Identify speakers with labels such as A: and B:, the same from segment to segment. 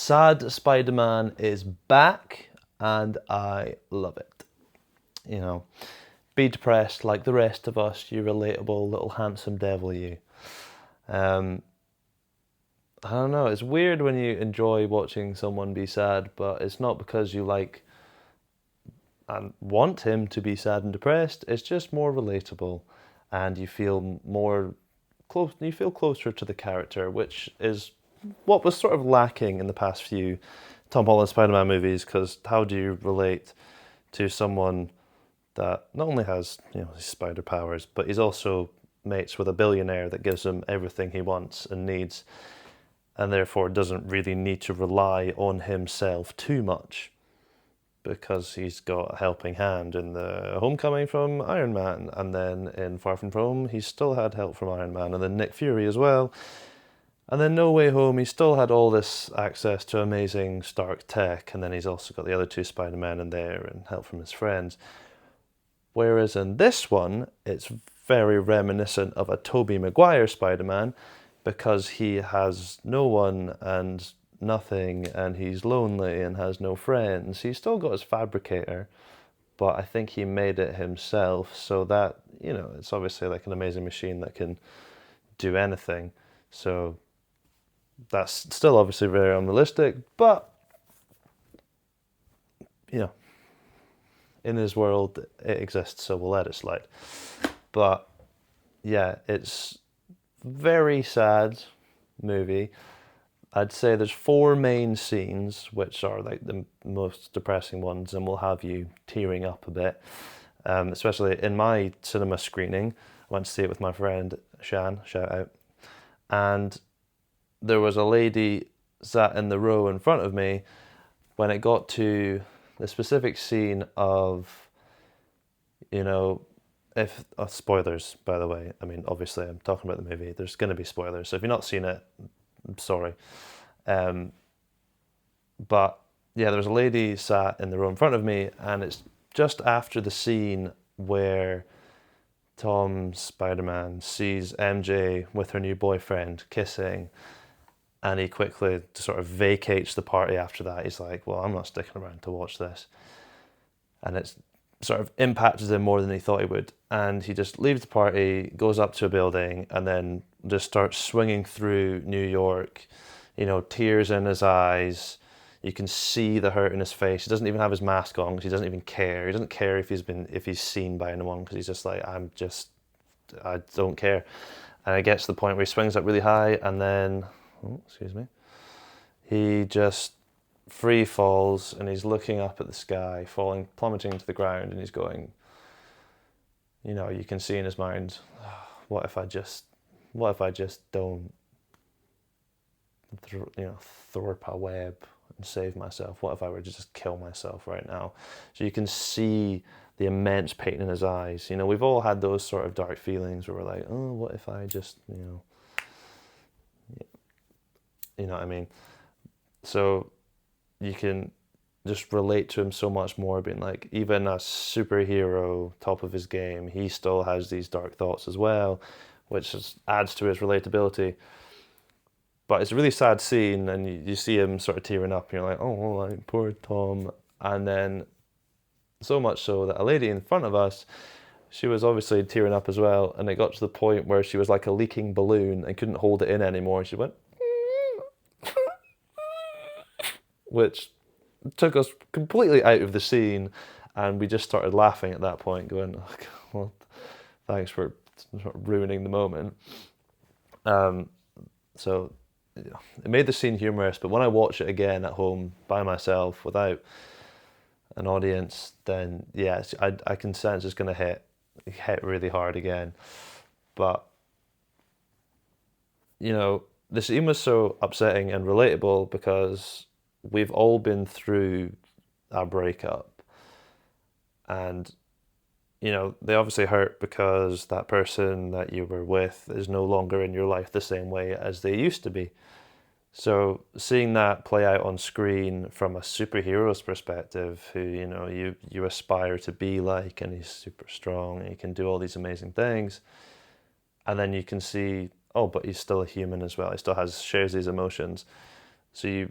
A: sad Spider-Man is back, and I love it. You know, be depressed like the rest of us, you relatable little handsome devil, you. Um, I don't know. It's weird when you enjoy watching someone be sad, but it's not because you like and want him to be sad and depressed. It's just more relatable, and you feel more close. You feel closer to the character, which is what was sort of lacking in the past few Tom Holland Spider-Man movies. Because how do you relate to someone that not only has his spider powers, but he's also mates with a billionaire that gives him everything he wants and needs, and therefore doesn't really need to rely on himself too much because he's got a helping hand in the Homecoming from Iron Man, and then in Far From Home he still had help from Iron Man, and then Nick Fury as well, and then No Way Home he still had all this access to amazing Stark tech, and then he's also got the other two Spider-Men in there and help from his friends. Whereas in this one, it's very reminiscent of a Tobey Maguire Spider-Man because he has no one and nothing, and he's lonely and has no friends. He's still got his fabricator, but I think he made it himself, so that, it's obviously like an amazing machine that can do anything. So that's still obviously very unrealistic, but, in his world it exists, so we'll let it slide. But yeah, it's very sad movie. I'd say there's four main scenes, which are like the most depressing ones and will have you tearing up a bit. Especially in my cinema screening, I went to see it with my friend Shan, shout out, and there was a lady sat in the row in front of me when it got to the specific scene of, if spoilers, by the way. I mean, obviously, I'm talking about the movie. There's going to be spoilers, so if you've not seen it, I'm sorry. But yeah, there was a lady sat in the row in front of me, and it's just after the scene where Tom Spider-Man sees MJ with her new boyfriend kissing, and he quickly sort of vacates the party after that. He's like, well, I'm not sticking around to watch this. And it's sort of impacted him more than he thought he would. And he just leaves the party, goes up to a building, and then just starts swinging through New York, tears in his eyes. You can see the hurt in his face. He doesn't even have his mask on because he doesn't even care. He doesn't care if he's seen by anyone, because he's just like, I don't care. And it gets to the point where he swings up really high, and then, he just free falls, and he's looking up at the sky, plummeting to the ground, and he's going, you can see in his mind, what if I just don't, thwart a web and save myself? What if I were to just kill myself right now? So you can see the immense pain in his eyes. We've all had those sort of dark feelings where we're like, oh, what if I just, you know what I mean? So you can just relate to him so much more, being like, even a superhero, top of his game, he still has these dark thoughts as well, which adds to his relatability. But it's a really sad scene, and you see him sort of tearing up, and you're like, oh, like, poor Tom. And then, so much so that a lady in front of us, she was obviously tearing up as well, and it got to the point where she was like a leaking balloon and couldn't hold it in anymore. She went, which took us completely out of the scene, and we just started laughing at that point, going, oh, well, thanks for sort of ruining the moment. So it made the scene humorous, but when I watch it again at home by myself without an audience, then yes, I can sense it's going to hit really hard again. But the scene was so upsetting and relatable because we've all been through a breakup, and they obviously hurt because that person that you were with is no longer in your life the same way as they used to be. So seeing that play out on screen from a superhero's perspective, who you aspire to be like, and he's super strong and he can do all these amazing things, and then you can see, oh, but he's still a human as well. He still shares these emotions. So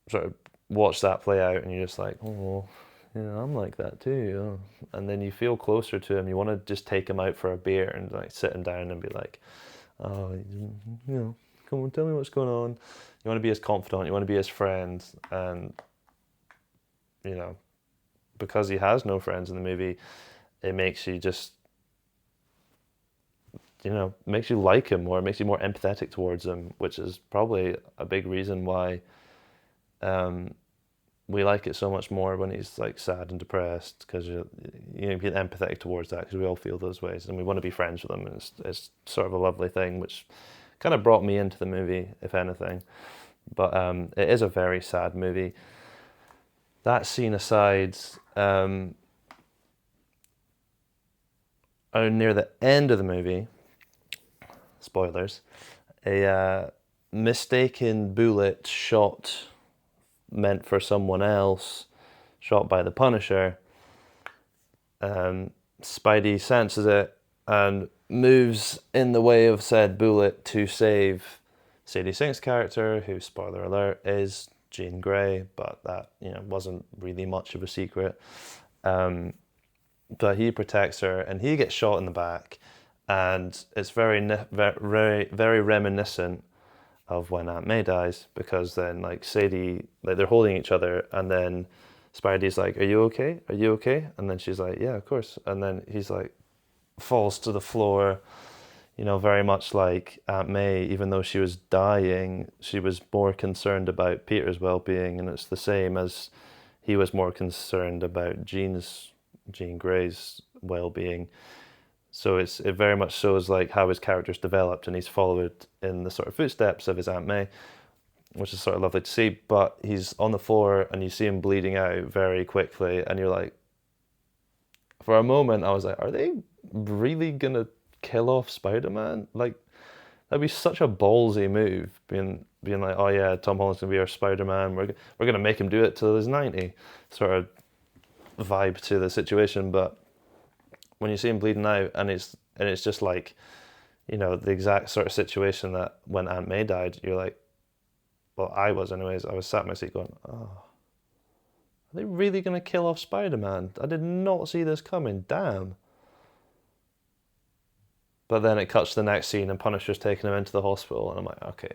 A: sort of watch that play out, and you're just like, oh, yeah, I'm like that too. Oh. And then you feel closer to him. You want to just take him out for a beer and like sit him down and be like, oh, come on, tell me what's going on. You want to be his confidant. You want to be his friend, and you know, because he has no friends in the movie, it makes you just, makes you like him more. It makes you more empathetic towards him, which is probably a big reason why we like it so much more when he's like sad and depressed, because you get empathetic towards that, because we all feel those ways and we want to be friends with him, and it's sort of a lovely thing, which kind of brought me into the movie, if anything. But it is a very sad movie. That scene aside, near the end of the movie, spoilers, a mistaken bullet shot meant for someone else, shot by the Punisher. Spidey senses it and moves in the way of said bullet to save Sadie Sink's character, who, spoiler alert, is Jean Grey, but that wasn't really much of a secret. But he protects her, and he gets shot in the back, and it's very reminiscent of when Aunt May dies, because then like Sadie, like they're holding each other, and then Spidey's like, "Are you okay? Are you okay?" And then she's like, "Yeah, of course." And then he's like, falls to the floor, very much like Aunt May. Even though she was dying, she was more concerned about Peter's well-being, and it's the same as he was more concerned about Jean Grey's well-being. So it very much shows like how his character's developed, and he's followed in the sort of footsteps of his Aunt May, which is sort of lovely to see. But he's on the floor and you see him bleeding out very quickly, and you're like, for a moment I was like, are they really gonna kill off Spider-Man? Like, that'd be such a ballsy move, being like, oh yeah, Tom Holland's gonna be our Spider-Man. We're gonna make him do it till he's 90, sort of vibe to the situation. But when you see him bleeding out, and it's just like, the exact sort of situation that when Aunt May died, you're like, well, I was anyways. I was sat in my seat going, oh, are they really gonna kill off Spider-Man? I did not see this coming. Damn. But then it cuts to the next scene, and Punisher's taking him into the hospital, and I'm like, okay,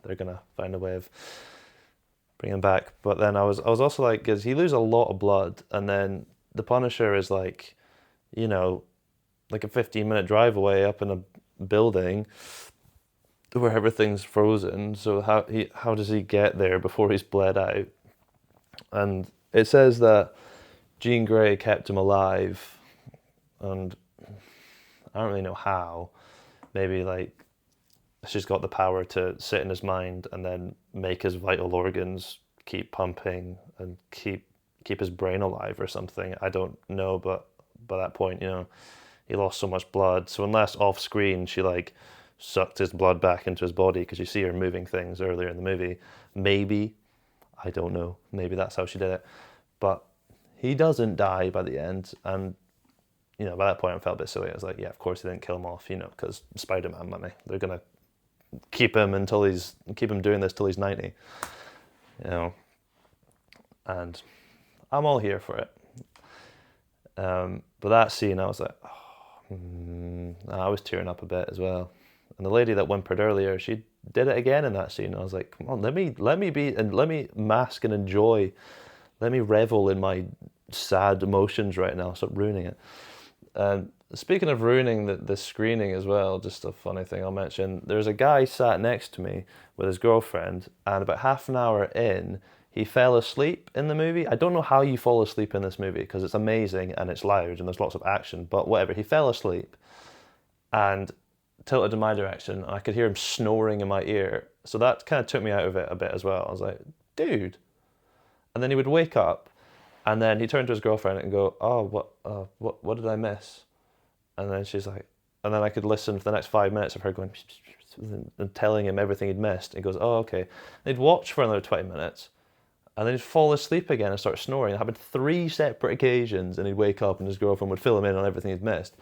A: they're gonna find a way of bringing him back. But then I was also like, because he loses a lot of blood, and then the Punisher is like, like a 15-minute drive away up in a building where everything's frozen. So how does he get there before he's bled out? And it says that Jean Grey kept him alive, and I don't really know how. Maybe like she's got the power to sit in his mind and then make his vital organs keep pumping and keep his brain alive or something. I don't know, but by that point, he lost so much blood. So unless off screen she like sucked his blood back into his body, because you see her moving things earlier in the movie, maybe, I don't know, maybe that's how she did it. But he doesn't die by the end, and by that point I felt a bit silly. I was like, yeah, of course they didn't kill him off, because Spider-Man money. They're gonna keep him doing this till he's 90, and I'm all here for it. But that scene, I was like, I was tearing up a bit as well. And the lady that whimpered earlier, she did it again in that scene. I was like, come on, let me be, and let me mask and enjoy, let me revel in my sad emotions right now. Stop ruining it. And speaking of ruining the screening as well, just a funny thing I'll mention. There's a guy sat next to me with his girlfriend, and about half an hour in, he fell asleep in the movie. I don't know how you fall asleep in this movie, because it's amazing and it's loud and there's lots of action, but whatever. He fell asleep and tilted in my direction, and I could hear him snoring in my ear. So that kind of took me out of it a bit as well. I was like, dude. And then he would wake up, and then he turned to his girlfriend and go, oh, what did I miss? And then she's like, and then I could listen for the next 5 minutes of her going and telling him everything he'd missed. And he goes, oh, okay. And he'd watch for another 20 minutes, and then he'd fall asleep again and start snoring. It happened 3 separate occasions, and he'd wake up and his girlfriend would fill him in on everything he'd missed.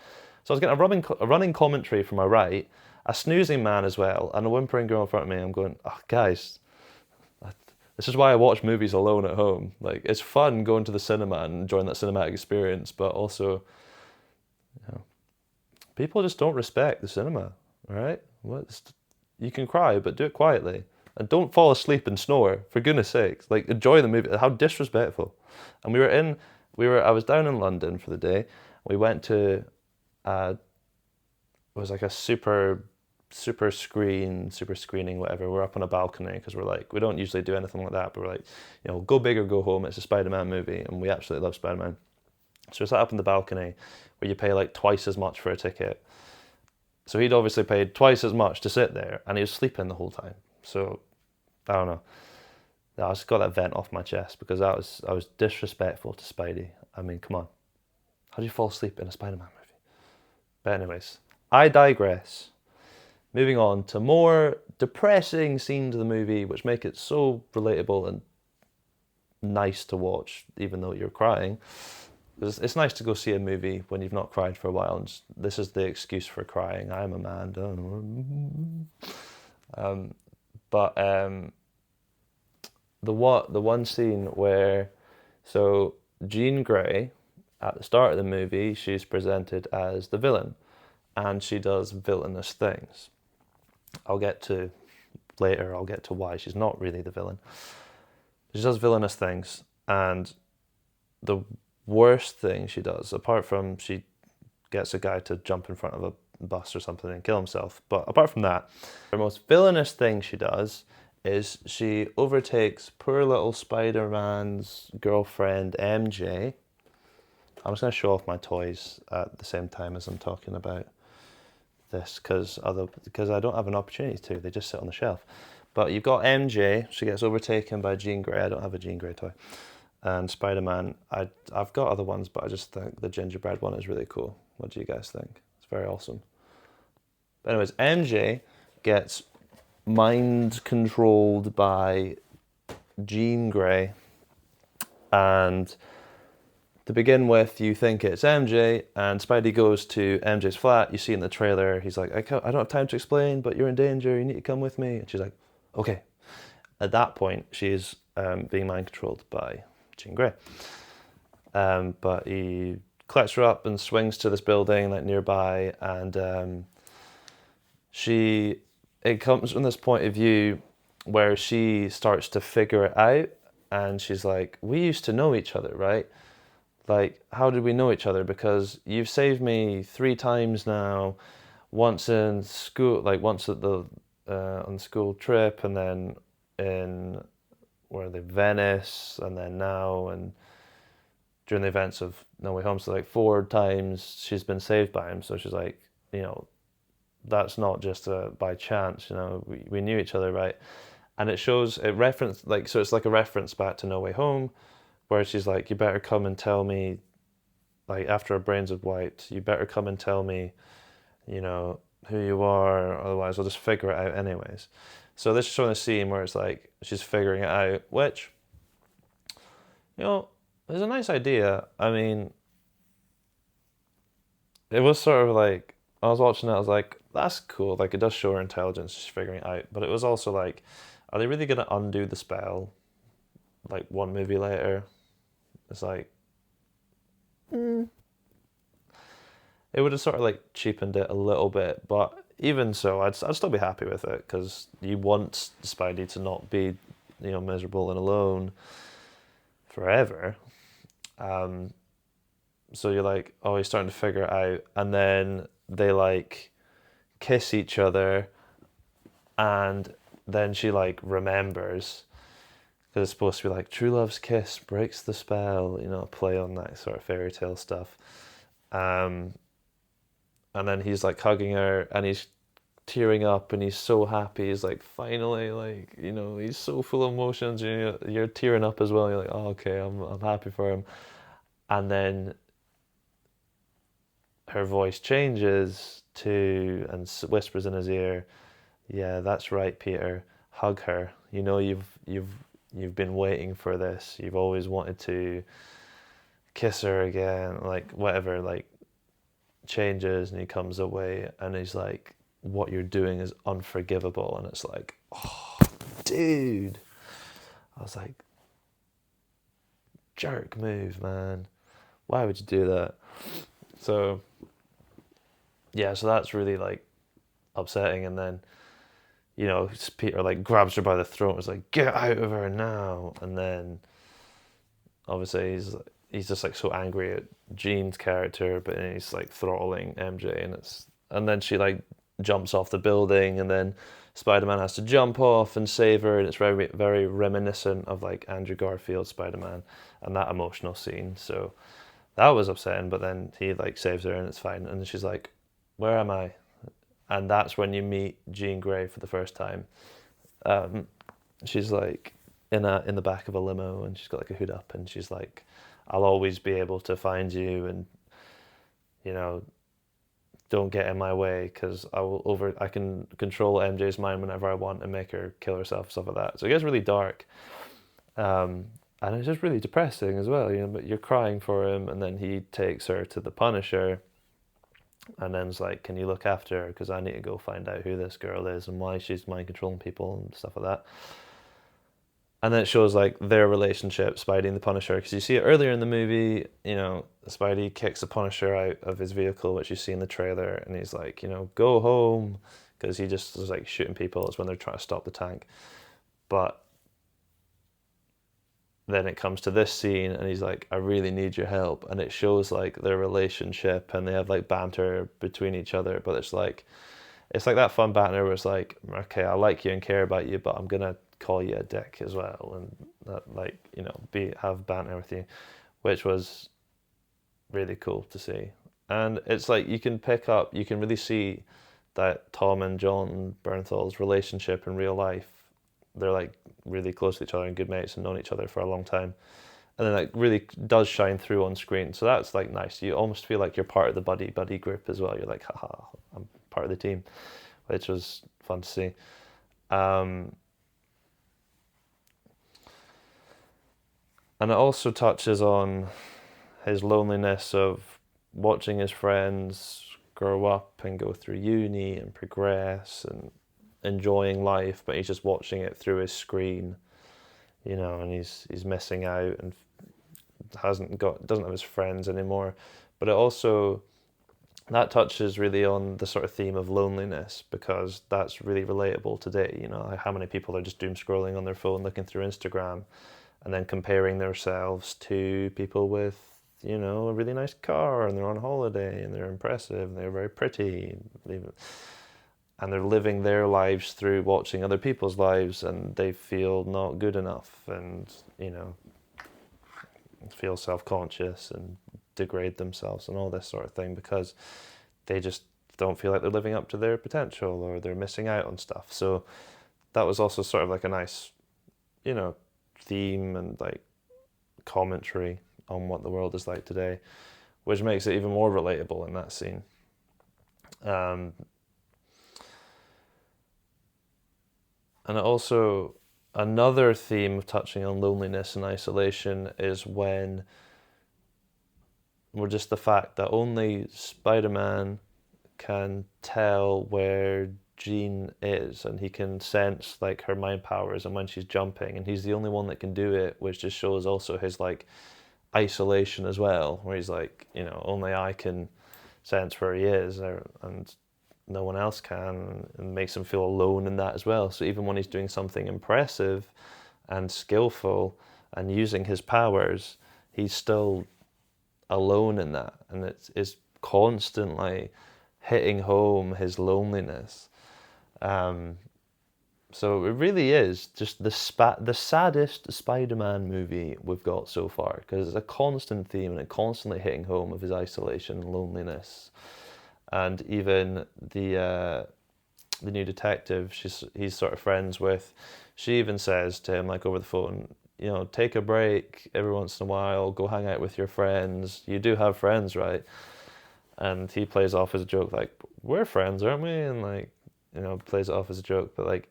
A: So I was getting a running commentary from my right, a snoozing man as well, and a whimpering girl in front of me. I'm going, oh, guys, This is why I watch movies alone at home. Like, it's fun going to the cinema and enjoying that cinematic experience, but also, you know, people just don't respect the cinema, all right? You can cry, but do it quietly. And don't fall asleep and snore, for goodness sakes. Like, enjoy the movie. How disrespectful. And I was down in London for the day. We went to, it was like a super screening, whatever. We're up on a balcony because we're like, we don't usually do anything like that, but we're like, go big or go home. It's a Spider-Man movie, and we absolutely love Spider-Man. So we sat up on the balcony where you pay like twice as much for a ticket. So he'd obviously paid twice as much to sit there, and he was sleeping the whole time. So I don't know. I just got that vent off my chest because I was disrespectful to Spidey. I mean, come on. How do you fall asleep in a Spider-Man movie? But anyways, I digress. Moving on to more depressing scenes of the movie, which make it so relatable and nice to watch, even though you're crying. It's nice to go see a movie when you've not cried for a while, and this is the excuse for crying. I'm a man, don't know. But the one scene where, so Jean Grey, at the start of the movie, she's presented as the villain, and she does villainous things. I'll get to why she's not really the villain. She does villainous things, and the worst thing she does, apart from she gets a guy to jump in front of a bus or something and kill himself, but apart from that, the most villainous thing she does is she overtakes poor little Spider-Man's girlfriend, MJ. I'm just going to show off my toys at the same time as I'm talking about this, because I don't have an opportunity to. They just sit on the shelf. But you've got MJ. She gets overtaken by Jean Grey. I don't have a Jean Grey toy. And Spider-Man. I've got other ones, but I just think the gingerbread one is really cool. What do you guys think? It's very awesome. But anyways, MJ gets mind controlled by Jean Grey, and to begin with, you think it's MJ, and Spidey goes to MJ's flat. You see in the trailer, he's like, I don't have time to explain, but you're in danger, you need to come with me. And she's like, okay. At that point, she's being mind controlled by Jean Grey. But he collects her up and swings to this building like nearby, and it comes from this point of view where she starts to figure it out, and she's like, we used to know each other, right? Like, how did we know each other? Because you've saved me 3 times now, once in school, like once at the on the school trip, and then in Venice, and then now, and during the events of No Way Home. So like 4 times she's been saved by him. So she's like, that's not just by chance. We knew each other, right? And it reference, like, so it's like a reference back to No Way Home, where she's like, you better come and tell me, like, after her brains are wiped, you better come and tell me, who you are, otherwise I'll just figure it out anyways. So this is showing a scene where it's like, she's figuring it out, which, is a nice idea. I mean, it was sort of like, I was watching it, I was like, that's cool, like, it does show her intelligence, she's figuring it out, but it was also like, are they really going to undo the spell, like, 1 movie later? It's like, it would have sort of like cheapened it a little bit, but even so, I'd still be happy with it, because you want Spidey to not be, miserable and alone forever. So you're like, oh, he's starting to figure it out, and then they like kiss each other, and then she like remembers. Because it's supposed to be like, true love's kiss breaks the spell, play on that sort of fairy tale stuff. And then he's like hugging her, and he's tearing up, and he's so happy. He's like, finally, like, he's so full of emotions. You're tearing up as well. You're like, oh, okay, I'm happy for him. And then her voice changes and whispers in his ear, yeah, that's right, Peter. Hug her. You've been waiting for this. You've always wanted to kiss her again, like, whatever, like, changes, and he comes away, and he's like, what you're doing is unforgivable. And it's like, oh, dude, I was like, jerk move, man. Why would you do that? So yeah, so that's really like upsetting. And then Peter like grabs her by the throat and is like, get out of her now. And then obviously he's just like so angry at Jean's character, but then he's like throttling MJ, and then she like jumps off the building, and then Spider-Man has to jump off and save her, and it's very very reminiscent of like Andrew Garfield's Spider-Man and that emotional scene. So that was upsetting, but then he like saves her and it's fine, and she's like, where am I? And that's when you meet Jean Grey for the first time. She's like in the back of a limo, and she's got like a hood up, and she's like, I'll always be able to find you, and you know don't get in my way, because I can control MJ's mind whenever I want and make her kill herself, stuff like that. So it gets really dark, and it's just really depressing as well, but you're crying for him, and then he takes her to the Punisher, and then's like, can you look after her, because I need to go find out who this girl is and why she's mind controlling people and stuff like that. And then it shows like their relationship, Spidey and the Punisher, because you see it earlier in the movie. Spidey kicks the Punisher out of his vehicle, which you see in the trailer, and he's like, go home, because he just was like shooting people. It's when they're trying to stop the tank. But then it comes to this scene, and he's like, I really need your help, and it shows like their relationship, and they have like banter between each other, but it's like that fun banter where it's like, okay, I like you and care about you, but I'm gonna call you a dick as well, and that, like, have banter with you, which was really cool to see. And it's like you can really see that Tom and John Bernthal's relationship in real life. They're like really close to each other and good mates and known each other for a long time. And then like really does shine through on screen. So that's like nice. You almost feel like you're part of the buddy group as well. You're like, haha, I'm part of the team, which was fun to see. And it also touches on his loneliness of watching his friends grow up and go through uni and progress and enjoying life, but he's just watching it through his screen, and he's missing out and doesn't have his friends anymore. But it also, that touches really on the sort of theme of loneliness, because that's really relatable today. How many people are just doom scrolling on their phone, looking through Instagram, and then comparing themselves to people with, a really nice car, and they're on holiday, and they're impressive, and they're very pretty, and they're living their lives through watching other people's lives, and they feel not good enough, and, feel self-conscious and degrade themselves and all this sort of thing, because they just don't feel like they're living up to their potential, or they're missing out on stuff. So that was also sort of like a nice, theme and like commentary on what the world is like today, which makes it even more relatable in that scene. And also, another theme of touching on loneliness and isolation is when just the fact that only Spider-Man can tell where Jean is, and he can sense like her mind powers and when she's jumping, and he's the only one that can do it, which just shows also his like isolation as well, where he's like, only I can sense where he is, and no one else can, and makes him feel alone in that as well. So even when he's doing something impressive and skillful and using his powers, he's still alone in that, and it's constantly hitting home his loneliness. So it really is just the saddest Spider-Man movie we've got so far, because it's a constant theme and it constantly hitting home of his isolation and loneliness. And even the new detective he's sort of friends with, she even says to him like over the phone, take a break every once in a while, go hang out with your friends. You do have friends, right? And he plays off as a joke like, we're friends, aren't we? And like, plays it off as a joke, but like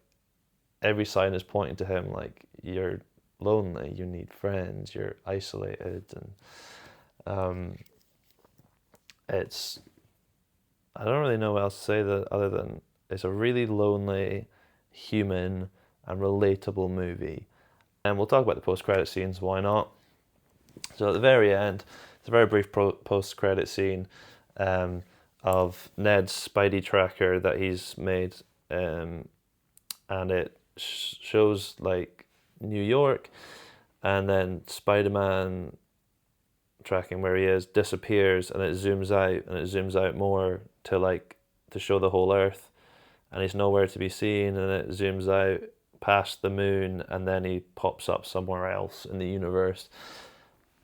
A: every sign is pointing to him like, you're lonely, you need friends, you're isolated. And it's, I don't really know what else to say that other than it's a really lonely, human and relatable movie. And we'll talk about the post-credit scenes, why not? So at the very end, it's a very brief post-credit scene of Ned's Spidey tracker that he's made, and it shows like New York, and then Spider-Man tracking where he is disappears, and it zooms out, and it zooms out more to show the whole Earth, and he's nowhere to be seen, and it zooms out past the moon, and then he pops up somewhere else in the universe.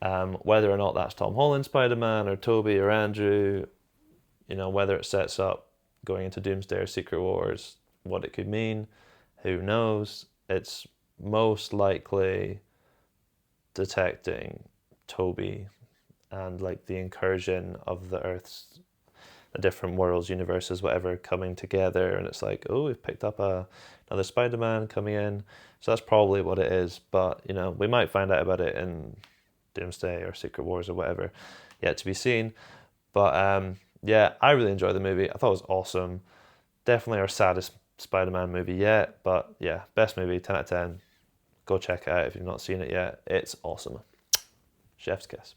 A: Whether or not that's Tom Holland Spider-Man or Toby or Andrew, whether it sets up going into Doomsday or Secret Wars, what it could mean, who knows? It's most likely detecting Toby and like the incursion of the Earth's, the different worlds, universes, whatever, coming together, and it's like, oh, we've picked up another Spider-Man coming in. So that's probably what it is, but we might find out about it in Doomsday or Secret Wars or whatever, yet to be seen. But yeah, I really enjoyed the movie. I thought it was awesome. Definitely our saddest Spider-Man movie yet, but yeah, best movie, 10 out of 10. Go check it out if you've not seen it yet. It's awesome. Chef's kiss.